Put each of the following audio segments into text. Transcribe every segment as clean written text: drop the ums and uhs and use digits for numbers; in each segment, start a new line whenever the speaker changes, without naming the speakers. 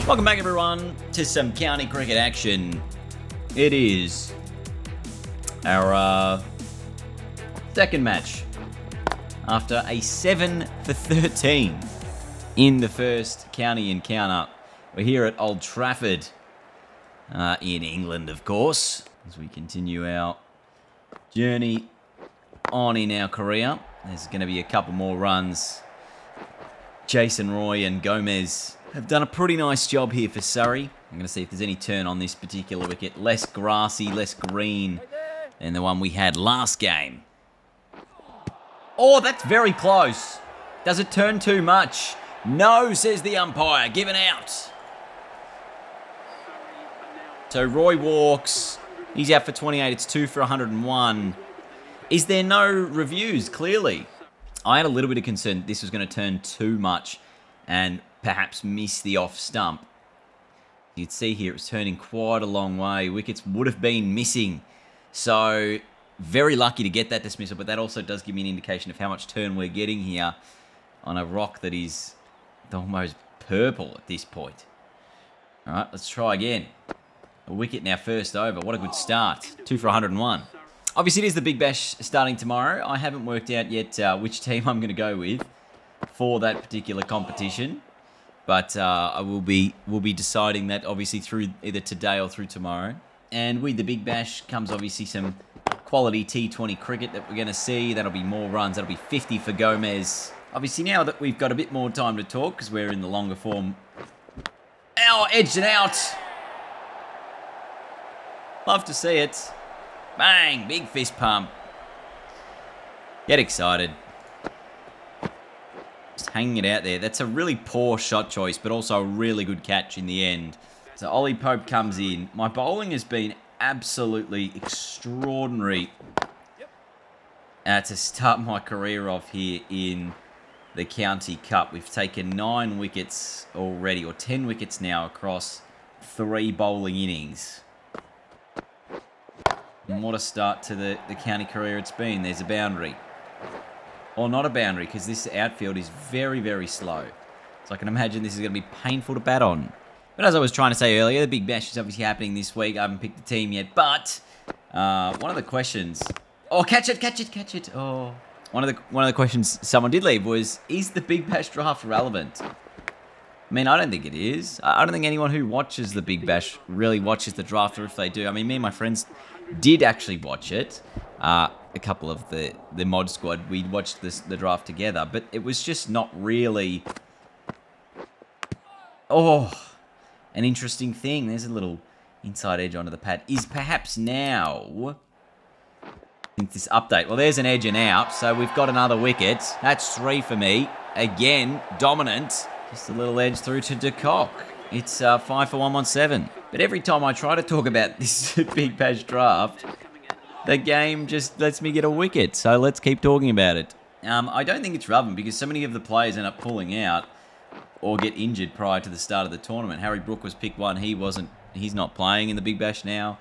Welcome back, everyone, to some county cricket action. It is our second match after a 7 for 13 in the first county encounter. We're here at Old Trafford in England, of course, as we continue our journey on in our career. There's going to be a couple more runs. Jason Roy and Gomez have done a pretty nice job here for Surrey. I'm going to see if there's any turn on this particular wicket. Less grassy, less green than the one we had last game. Oh, that's very close. Does it turn too much? No, says the umpire. Given out. So Roy walks. He's out for 28. It's 2 for 101. Is there no reviews? Clearly. I had a little bit of concern this was going to turn too much and perhaps miss the off stump. You can see here it was turning quite a long way. Wickets would have been missing. So very lucky to get that dismissal, but that also does give me an indication of how much turn we're getting here on a rock that is almost purple at this point. All right, let's try again. A wicket now first over. What a good start. 2 for 101. Obviously, it is the Big Bash starting tomorrow. I haven't worked out yet which team I'm going to go with for that particular competition. But I will be deciding that obviously through either today or through tomorrow. And with the Big Bash comes obviously some quality T20 cricket that we're going to see. That'll be more runs. That'll be 50 for Gomez. Obviously, now that we've got a bit more time to talk because we're in the longer form. Ow, edged it out. Love to see it. Bang, big fist pump. Get excited. Just hanging it out there. That's a really poor shot choice, but also a really good catch in the end. So Ollie Pope comes in. My bowling has been absolutely extraordinary to start my career off here in the County Cup. We've taken 9 wickets already, or 10 wickets now across 3 bowling innings. And what a start to the county career it's been. There's a boundary. Or not a boundary, because this outfield is very, very slow. So I can imagine this is going to be painful to bat on. But as I was trying to say earlier, the Big Bash is obviously happening this week. I haven't picked the team yet. But one of the questions... Oh, catch it, catch it, catch it. Oh. One of the questions someone did leave was, is the Big Bash draft relevant? I mean, I don't think it is. I don't think anyone who watches the Big Bash really watches the draft, or if they do. I mean, me and my friends did actually watch it. A couple of the mod squad, we watched the draft together, but it was just not really... Oh, an interesting thing. There's a little inside edge onto the pad. Is perhaps now... Since this update. Well, there's an edge and out, so we've got another wicket. That's 3 for me. Again, dominant. Just a little edge through to De Kock. It's 5 for 117. But every time I try to talk about this Big Bash draft, the game just lets me get a wicket. So let's keep talking about it. I don't think it's relevant because so many of the players end up pulling out or get injured prior to the start of the tournament. Harry Brook was pick 1. He's not playing in the Big Bash now.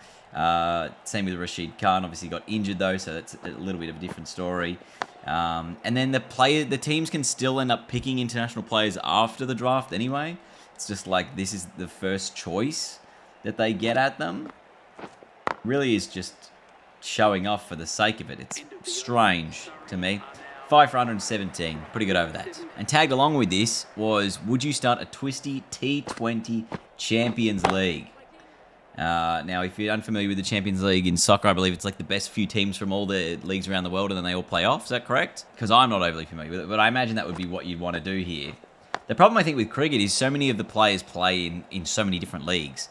Same with Rashid Khan. Obviously got injured though, so that's a little bit of a different story. And then the teams can still end up picking international players after the draft anyway. It's just like this is the first choice that they get at them. Really is just showing off for the sake of it. It's strange to me. 5 for 117. Pretty good over that. And tagged along with this was, would you start a twisty T20 Champions League? Now, if you're unfamiliar with the Champions League in soccer, I believe it's like the best few teams from all the leagues around the world, and then they all play off. Is that correct? Because I'm not overly familiar with it, but I imagine that would be what you'd want to do here. The problem, I think, with cricket is so many of the players play in so many different leagues.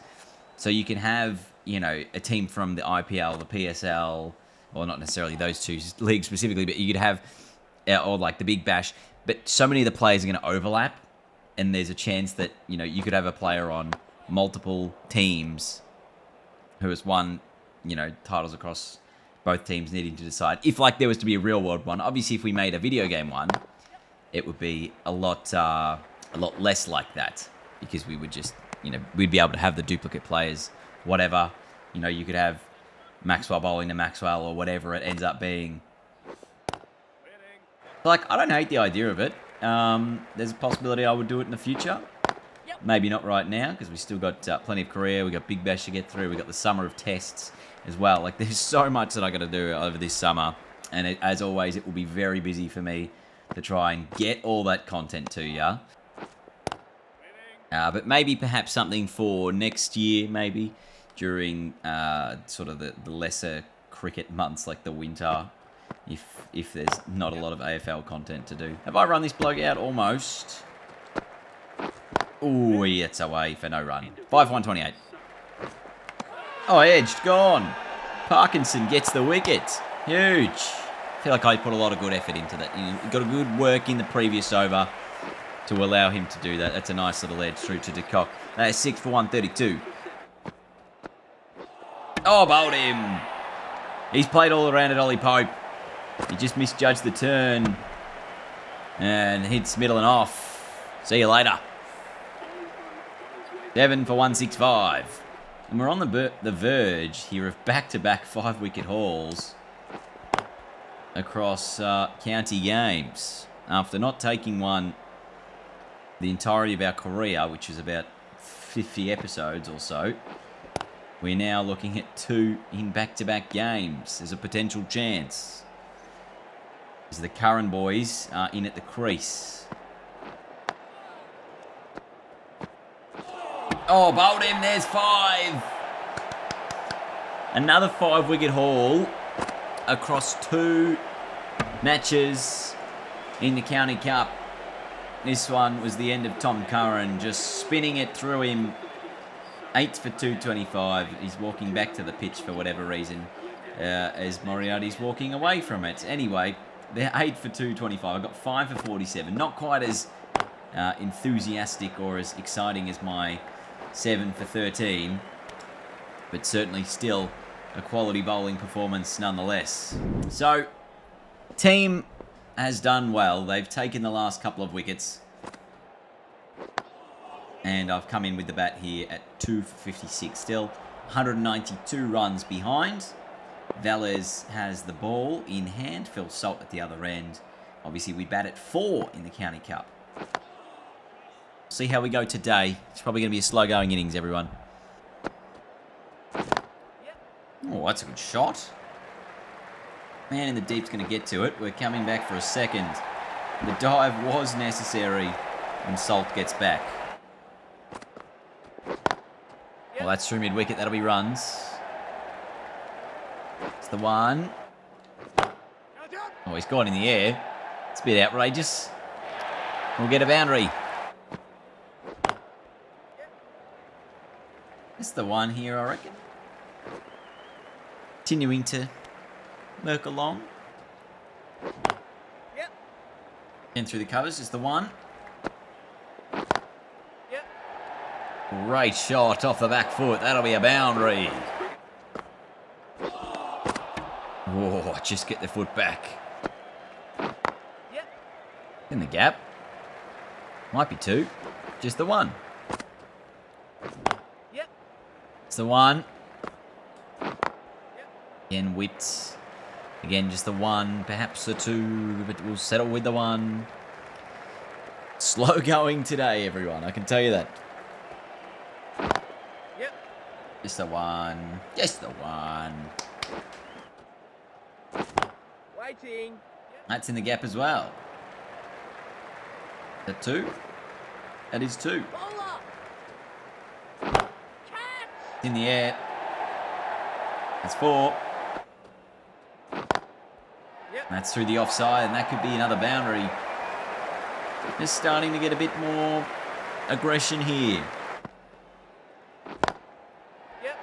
So you can have, you know, a team from the IPL, the PSL, or not necessarily those two leagues specifically, but you could have, or like the Big Bash, but so many of the players are going to overlap, and there's a chance that, you know, you could have a player on multiple teams who has won, you know, titles across both teams needing to decide. If, like, there was to be a real-world one, obviously if we made a video game one, it would be a lot less like that, because we would just, you know, we'd be able to have the duplicate players, whatever. You know, you could have Maxwell bowling to Maxwell or whatever it ends up being. Like, I don't hate the idea of it. There's a possibility I would do it in the future. Maybe not right now, because we've still got plenty of career. We've got Big Bash to get through. We've got the summer of tests as well. Like, there's so much that I got to do over this summer. And as always, it will be very busy for me to try and get all that content to you. But maybe perhaps something for next year, maybe, during sort of the lesser cricket months like the winter, if there's not a lot of AFL content to do. Have I run this bloke out? Almost. Ooh, it's away for no run. 5-1-28. Oh, edged, gone. Parkinson gets the wicket. Huge. I feel like I put a lot of good effort into that. You got a good work in the previous over to allow him to do that. That's a nice little edge through to De Kock. That is 6 for 132. Oh, bowled him. He's played all around at Ollie Pope. He just misjudged the turn. And hits middle and off. See you later. 7 for 165. And we're on the verge here of back-to-back 5-wicket hauls across county games. After not taking one the entirety of our career, which is about 50 episodes or so, we're now looking at 2 in back-to-back games. There's a potential chance. As the Curran boys are in at the crease. Oh, bowled him. There's 5. Another 5-wicket haul across 2 matches in the County Cup. This one was the end of Tom Curran, just spinning it through him. 8 for 225. He's walking back to the pitch for whatever reason, as Moriarty's walking away from it. Anyway, they're 8 for 225. I got 5 for 47. Not quite as enthusiastic or as exciting as my 7 for 13, but certainly still a quality bowling performance nonetheless. So, team has done well. They've taken the last couple of wickets. And I've come in with the bat here at 2 for 56. Still 192 runs behind. Velez has the ball in hand. Phil Salt at the other end. Obviously, we bat at 4 in the County Cup. See how we go today. It's probably going to be a slow-going innings, everyone. Oh, that's a good shot. Man in the deep's going to get to it. We're coming back for a second. The dive was necessary when Salt gets back. Well, that's through mid-wicket. That'll be runs. It's the one. Oh, he's gone in the air. It's a bit outrageous. We'll get a boundary. That's the one here, I reckon. Continuing to lurk along. Yep. And through the covers is the one. Yep. Great shot off the back foot. That'll be a boundary. Oh, just get the foot back. Yep. In the gap. Might be 2. Just the one. Yep. It's the one. Again, whipped. Again, just the one, perhaps a 2, but we'll settle with the 1. Slow going today, everyone. I can tell you that. Yep. Just the 1. Just the 1. Waiting. That's in the gap as well. Is that 2? That is 2. It's in the air. That's 4. That's through the offside, and that could be another boundary. Just starting to get a bit more aggression here. Yep.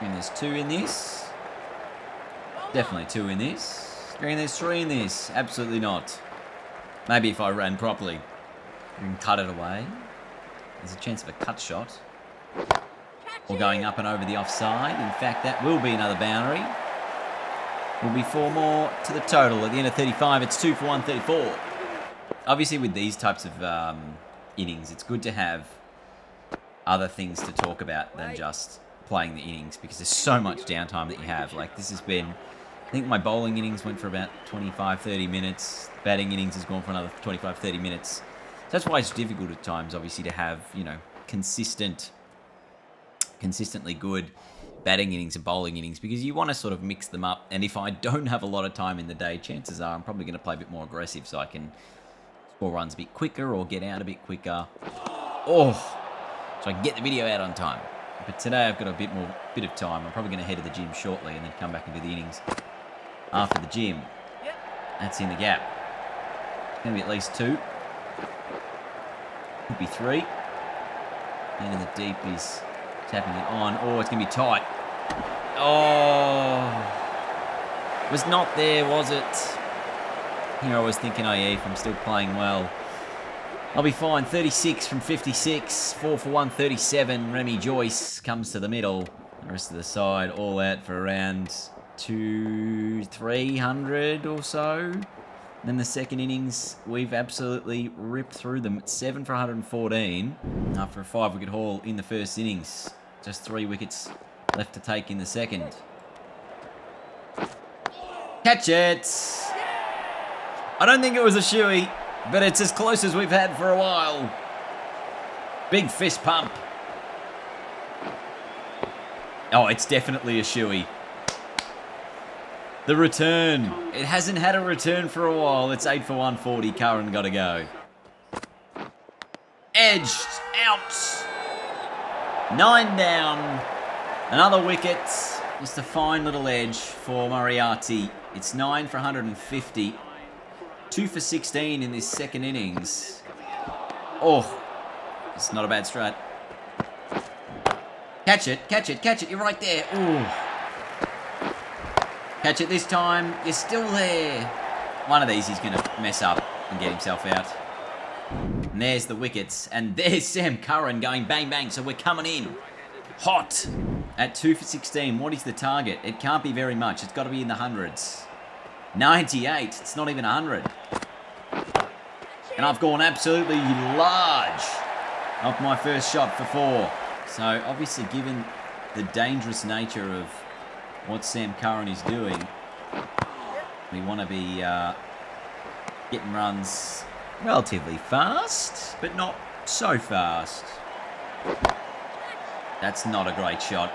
And there's 2 in this. Definitely 2 in this. And there's 3 in this. Absolutely not. Maybe if I ran properly. You can cut it away. There's a chance of a cut shot. Or going up and over the offside. In fact, that will be another boundary. Will be 4 more to the total. At the end of 35, it's 2 for 134. Obviously, with these types of innings, it's good to have other things to talk about than just playing the innings, because there's so much downtime that you have. Like, this has been, I think my bowling innings went for about 25, 30 minutes. Batting innings has gone for another 25, 30 minutes. that's why it's difficult at times, obviously, to have, you know, consistently good batting innings and bowling innings, because you want to sort of mix them up. And if I don't have a lot of time in the day, chances are I'm probably going to play a bit more aggressive so I can score runs a bit quicker or get out a bit quicker. Oh, so I can get the video out on time. But today I've got a bit of time. I'm probably going to head to the gym shortly and then come back and do the innings after the gym. That's in the gap. It's going to be at least 2. Could be 3. And in the deep is tapping it on. Oh, it's going to be tight. Oh. Was not there, was it? Here I was thinking, oh yeah, if I'm still playing well, I'll be fine. 36 from 56. 4 for 137. Remy Joyce comes to the middle. The rest of the side all out for around 300 or so. Then the second innings, we've absolutely ripped through them. 7 for 114 after a 5-wicket haul in the first innings. Just 3 wickets left to take in the second. Catch it! I don't think it was a shoey, but it's as close as we've had for a while. Big fist pump. Oh, it's definitely a shoey. The return. It hasn't had a return for a while. It's 8 for 140. Curran got to go. Edged out. 9 down. Another wicket. Just a fine little edge for Moriarty. It's 9 for 150. 2 for 16 in this second innings. Oh, it's not a bad strat. Catch it, catch it, catch it. You're right there. Ooh. Catch it this time. You're still there. One of these he's going to mess up and get himself out. And there's the wickets. And there's Sam Curran going bang, bang. So we're coming in hot at 2 for 16. What is the target? It can't be very much. It's got to be in the hundreds. 98. It's not even 100. And I've gone absolutely large off my first shot for 4. So obviously, given the dangerous nature of what Sam Curran is doing, we want to be getting runs relatively fast, but not so fast. That's not a great shot,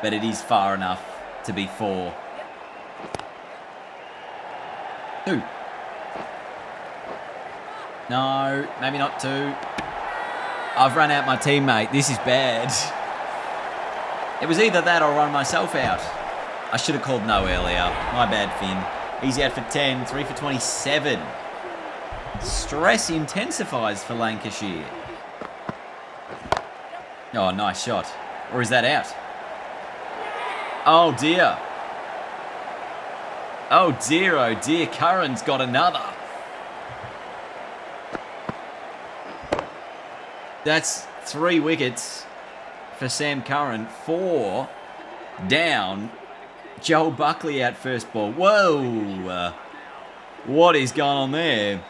but it is far enough to be 4. 2. No, maybe not 2. I've run out my teammate. This is bad. It was either that or run myself out. I should have called no earlier. My bad, Finn. He's out for 10, 3 for 27. Stress intensifies for Lancashire. Oh, nice shot. Or is that out? Oh, dear. Oh, dear, oh, dear. Curran's got another. That's 3 wickets for Sam Curran. 4 down. Joel Buckley out first ball. Whoa. What is going on there?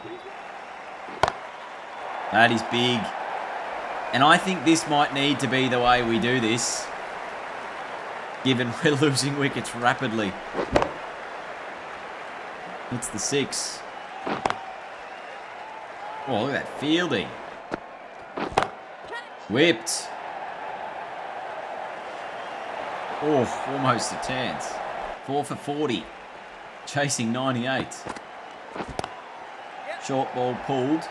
That is big. And I think this might need to be the way we do this, given we're losing wickets rapidly. It's the 6. Oh, look at that fielding. Whipped. Oh, almost a chance. 4 for 40. Chasing 98. Short ball pulled.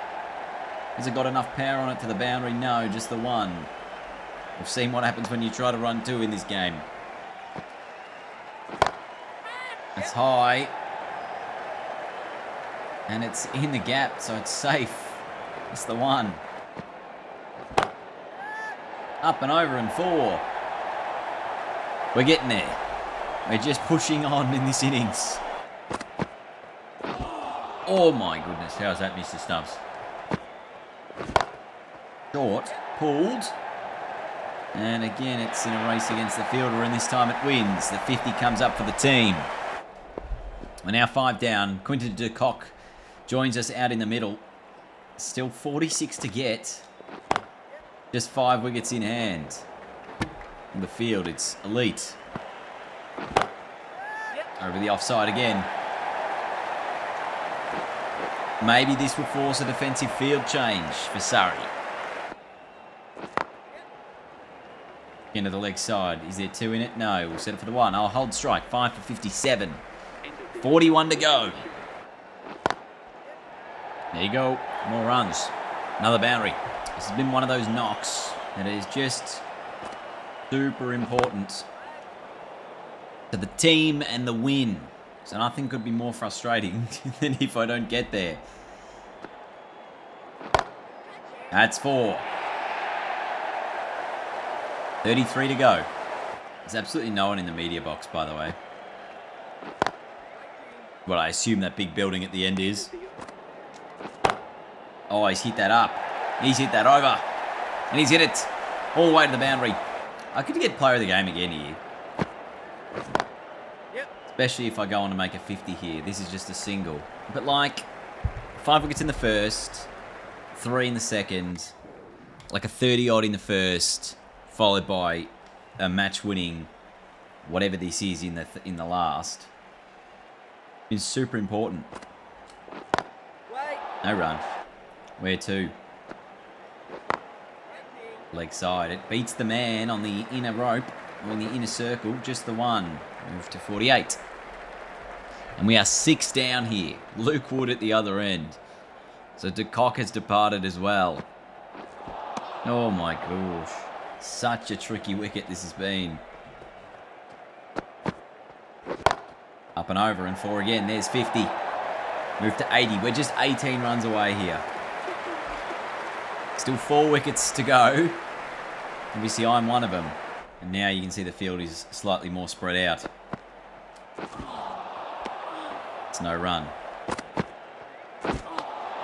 Has it got enough power on it to the boundary? No, just the 1. We've seen what happens when you try to run 2 in this game. It's high. And it's in the gap, so it's safe. It's the 1. Up and over and 4. We're getting there. We're just pushing on in this innings. Oh my goodness, how's that, Mr. Stubbs? Short, pulled. And again, it's in a race against the fielder, and this time it wins. The 50 comes up for the team. We're now 5 down. Quinton de Kock joins us out in the middle. Still 46 to get. Just 5 wickets in hand. In the field, it's elite. Over the offside again. Maybe this will force a defensive field change for Surrey. Into the leg side. Is there 2 in it? No. We'll set it for the 1. I'll hold strike. 5 for 57. 41 to go. There you go. More runs. Another boundary. This has been one of those knocks that is just super important to the team and the win. So nothing could be more frustrating than if I don't get there. That's 4. 33 to go. There's absolutely no one in the media box, by the way. Well, I assume that big building at the end is. Oh, he's hit that up. He's hit that over. And he's hit it all the way to the boundary. I could get player of the game again here. Especially if I go on to make a 50 here. This is just a single. But like, 5 wickets in the first, 3 in the second, like a 30-odd in the first, followed by a match-winning, whatever this is in the last, is super important. No run. Where to? Leg side. It beats the man on the inner rope, or in the inner circle, just the 1. Move to 48. And we are 6 down here. Luke Wood at the other end. So De Kock has departed as well. Oh my gosh. Such a tricky wicket this has been. Up and over and 4 again. There's 50. Move to 80. We're just 18 runs away here. Still 4 wickets to go. Obviously, I'm one of them. And now you can see the field is slightly more spread out. It's no run.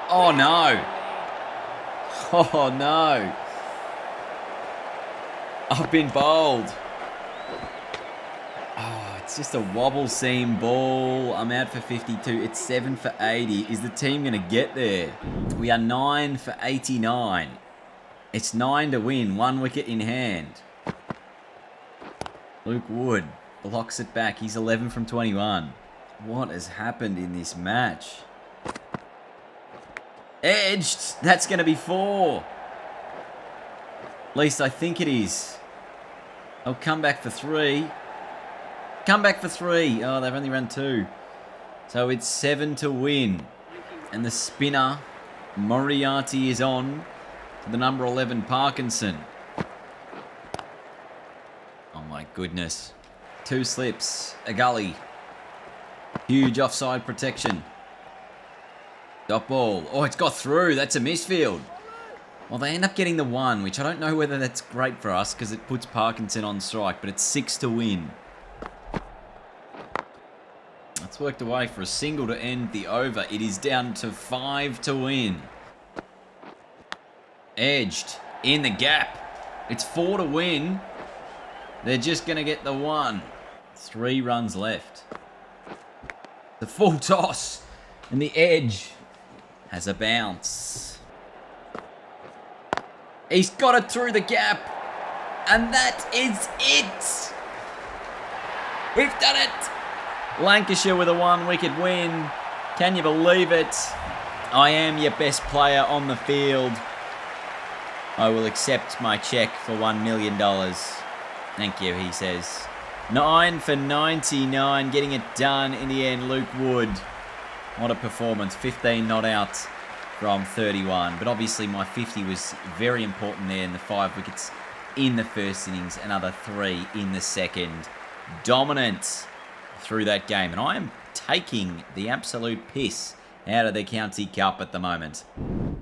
Oh, no. Oh, no. I've been bowled. Oh, it's just a wobble seam ball. I'm out for 52. It's 7 for 80. Is the team going to get there? We are 9 for 89. It's 9 to win. 1 wicket in hand. Luke Wood blocks it back. He's 11 from 21. What has happened in this match? Edged. That's going to be 4. At least I think it is. I'll come back for 3. Come back for 3. Oh, they've only run 2. So it's 7 to win. And the spinner, Moriarty, is on to the number 11, Parkinson. Oh my goodness. 2 slips. A gully. Huge offside protection. Dot ball. Oh, it's got through. That's a misfield. Well, they end up getting the 1, which I don't know whether that's great for us because it puts Parkinson on strike, but it's 6 to win. That's worked away for a single to end the over. It is down to 5 to win. Edged. In the gap. It's 4 to win. They're just going to get the 1. 3 runs left. The full toss. And the edge has a bounce. He's got it through the gap. And that is it. We've done it. Lancashire with a 1-wicket win. Can you believe it? I am your best player on the field. I will accept my check for $1 million. Thank you, he says. 9 for 99, getting it done in the end. Luke Wood. What a performance. 15 not out from 31. But obviously my 50 was very important there in the 5 wickets in the first innings. Another 3 in the second. Dominant through that game. And I am taking the absolute piss out of the County Cup at the moment.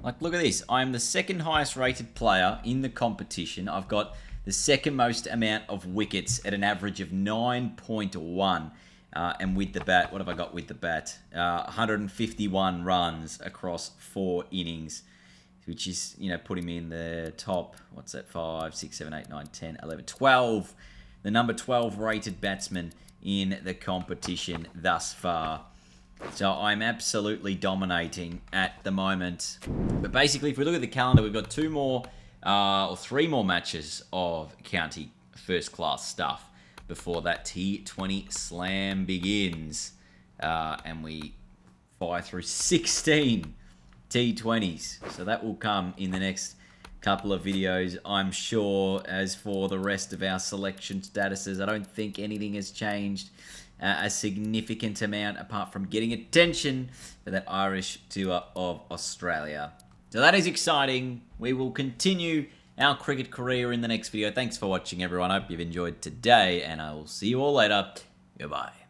Like, look at this. I am the second highest rated player in the competition. I've got the second most amount of wickets at an average of 9.1. And with the bat, what have I got with the bat? 151 runs across 4 innings, which is, you know, putting me in the top, what's that, 5, 6, 7, 8, 9, 10, 11, 12. The number 12 rated batsman in the competition thus far. So I'm absolutely dominating at the moment. But basically, if we look at the calendar, we've got 3 more matches of county first class stuff before that T20 Slam begins. And we fire through 16 T20s. So that will come in the next couple of videos, I'm sure. As for the rest of our selection statuses, I don't think anything has changed a significant amount apart from getting attention for that Irish tour of Australia. So that is exciting. We will continue our cricket career in the next video. Thanks for watching, everyone. I hope you've enjoyed today, and I will see you all later. Goodbye.